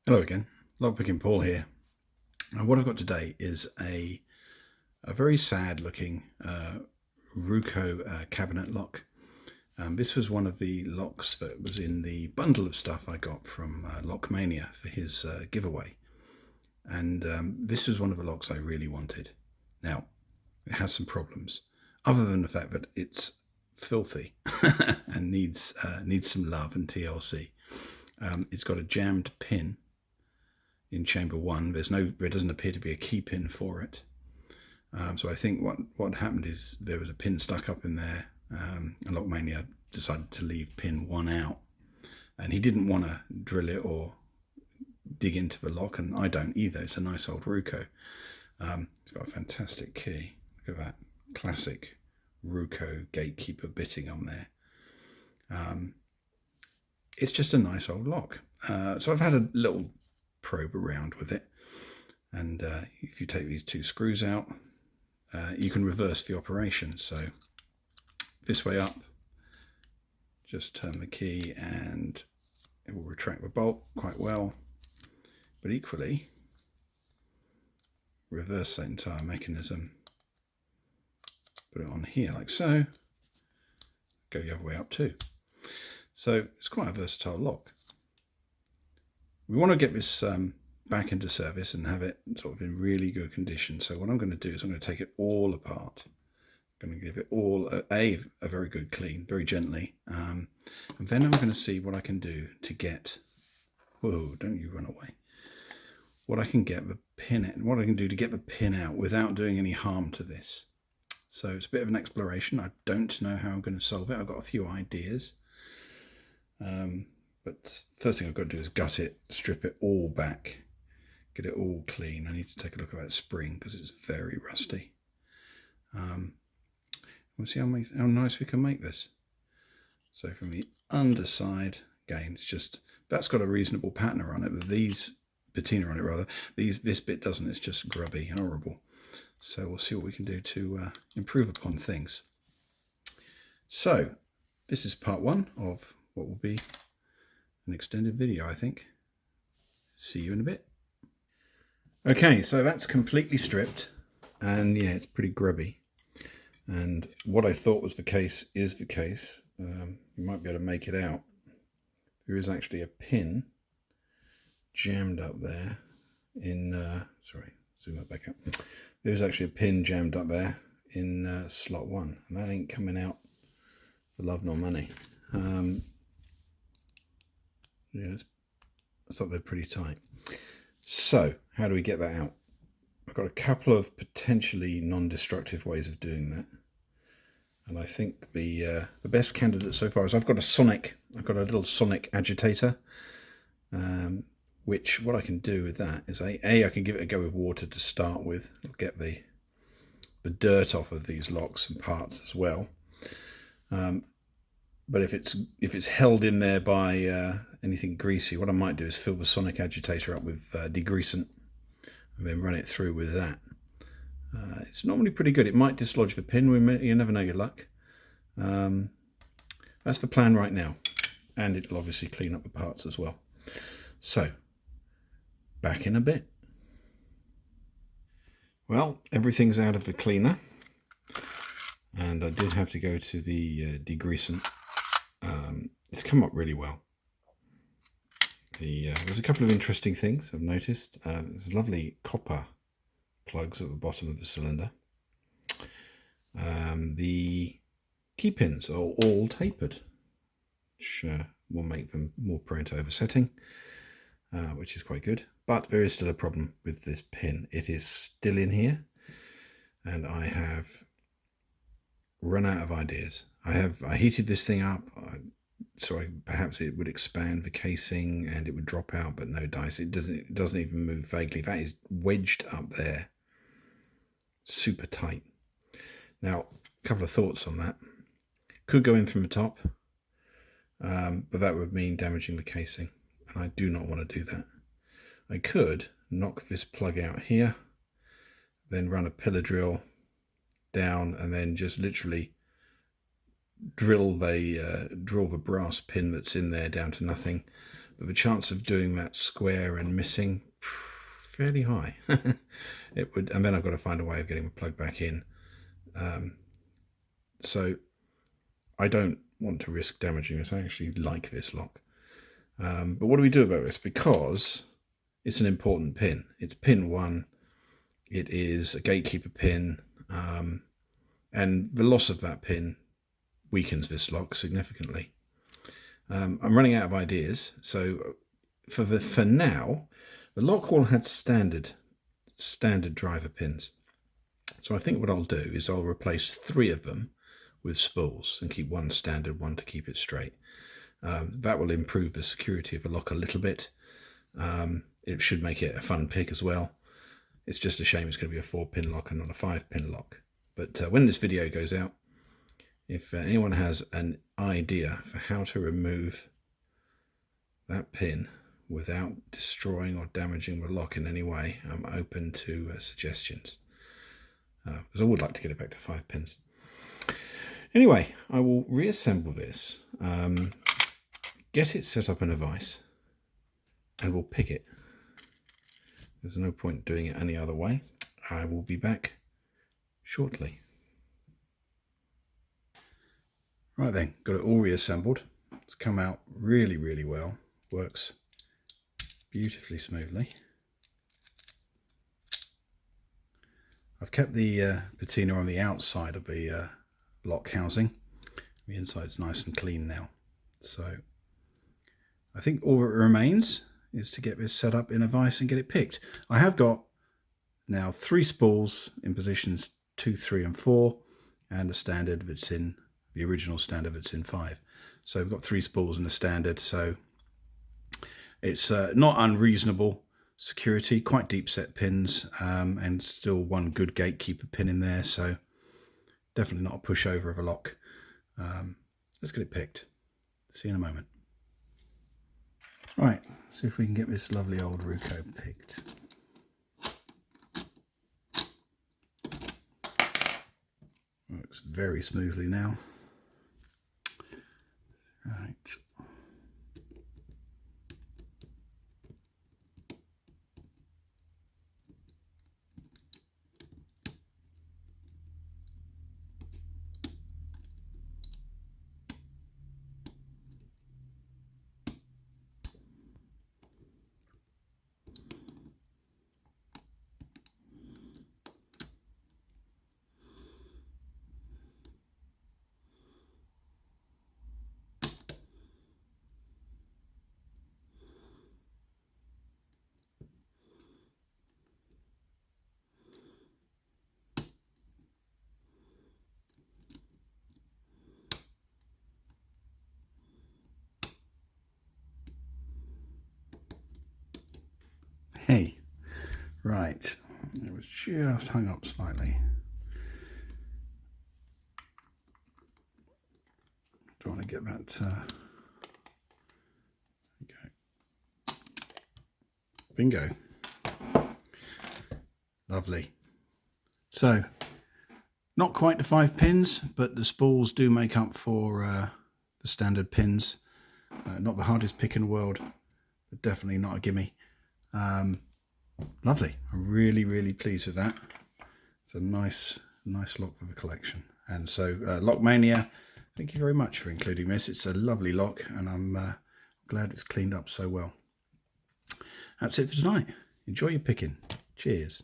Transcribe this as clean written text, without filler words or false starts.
Hello again, Lockpicking Paul here. What I've got today is a very sad looking Ruko cabinet lock. This was one of the locks that was in the bundle of stuff I got from Lockmania for his giveaway. And this was one of the locks I really wanted. Now, it has some problems, other than the fact that it's filthy and needs some love and TLC. It's got a jammed pin in chamber 1. There doesn't appear to be a key pin for it. So I think what happened is there was a pin stuck up in there, and Lockmania decided to leave pin 1 out, and he didn't want to drill it or dig into the lock, and I don't either. It's a nice old Ruko. It's got a fantastic key. Look at that classic Ruko gatekeeper bitting on there. It's just a nice old lock. So I've had a little probe around with it, and if you take these 2 screws out, you can reverse the operation. So this way up, just turn the key and it will retract the bolt quite well, but equally reverse that entire mechanism, put it on here like so, go the other way up too. So it's quite a versatile lock. We want to get this back into service and have it sort of in really good condition. So what I'm going to do is I'm going to take it all apart. I'm going to give it all a very good clean, very gently. And then I'm going to see what I can do to get, whoa, don't you run away. What I can get the pin in, what I can do to get the pin out without doing any harm to this. So it's a bit of an exploration. I don't know how I'm going to solve it. I've got a few ideas. But first thing I've got to do is gut it, strip it all back, get it all clean. I need to take a look at that spring because it's very rusty. We'll see how nice we can make this. So from the underside, again, it's just, that's got a reasonable patina on it, but patina on it rather, this bit doesn't. It's just grubby and horrible. So we'll see what we can do to improve upon things. So this is part 1 of what will be an extended video, I think. See you in a bit. Okay, so that's completely stripped, and yeah, it's pretty grubby. And what I thought was the case is the case. You might be able to make it out. There is actually a pin jammed up there in, sorry, zoom that back up. There's actually a pin jammed up there in slot 1, and that ain't coming out for love nor money. Yeah, it's up there pretty tight. So how do we get that out? I've got a couple of potentially non-destructive ways of doing that, and I think the best candidate so far is I've got a little sonic agitator, which what I can do with that is I can give it a go with water to start with. It'll get the dirt off of these locks and parts as well. But if it's held in there by anything greasy, what I might do is fill the sonic agitator up with degreasant and then run it through with that. It's normally pretty good. It might dislodge the pin. You never know your luck. That's the plan right now, and it'll obviously clean up the parts as well. So back in a bit. Well, everything's out of the cleaner, and I did have to go to the degreasant. It's come up really well. There's a couple of interesting things I've noticed. There's lovely copper plugs at the bottom of the cylinder. The key pins are all tapered, which will make them more prone to oversetting, which is quite good. But there is still a problem with this pin. It is still in here, and I have run out of ideas. I heated this thing up, so perhaps it would expand the casing and it would drop out, but no dice. It doesn't even move vaguely. That is wedged up there, super tight. Now, a couple of thoughts on that. Could go in from the top, but that would mean damaging the casing, and I do not want to do that. I could knock this plug out here, then run a pillar drill down, and then just literally drill the brass pin that's in there down to nothing, but the chance of doing that square and missing, fairly high. It would, and then I've got to find a way of getting the plug back in. So I don't want to risk damaging this. I actually like this lock. But what do we do about this? Because it's an important pin. It's pin 1. It is a gatekeeper pin. And the loss of that pin weakens this lock significantly. I'm running out of ideas. So for now, the lock wall had standard driver pins. So I think what I'll do is I'll replace 3 of them with spools and keep one standard, one to keep it straight. That will improve the security of the lock a little bit. It should make it a fun pick as well. It's just a shame it's going to be a 4-pin lock and not a 5-pin lock. But when this video goes out, if anyone has an idea for how to remove that pin without destroying or damaging the lock in any way, I'm open to suggestions. Because I would like to get it back to 5 pins. Anyway, I will reassemble this, get it set up in a vise, and we'll pick it. There's no point doing it any other way. I will be back shortly. Right then, got it all reassembled. It's come out really, really well. Works beautifully smoothly. I've kept the patina on the outside of the lock housing. The inside's nice and clean now. So I think all that remains is to get this set up in a vise and get it picked. I have got now 3 spools in positions 2, 3 and 4, and a standard that's in the original standard that's in 5. So we've got 3 spools and a standard, so it's not unreasonable security, quite deep set pins, and still one good gatekeeper pin in there, so definitely not a pushover of a lock. Let's get it picked. See you in a moment. Right, see if we can get this lovely old Ruko picked. Works very smoothly now. Right. Hey, right, it was just hung up slightly. Don't want to get that, okay. Bingo. Lovely. So, not quite the 5 pins, but the spools do make up for the standard pins. Not the hardest pick in the world, but definitely not a gimme. Lovely. I'm really, really pleased with that. It's a nice lock for the collection. And so, Lockmania, thank you very much for including this. It's a lovely lock, and I'm glad it's cleaned up so well. That's it for tonight. Enjoy your picking. Cheers.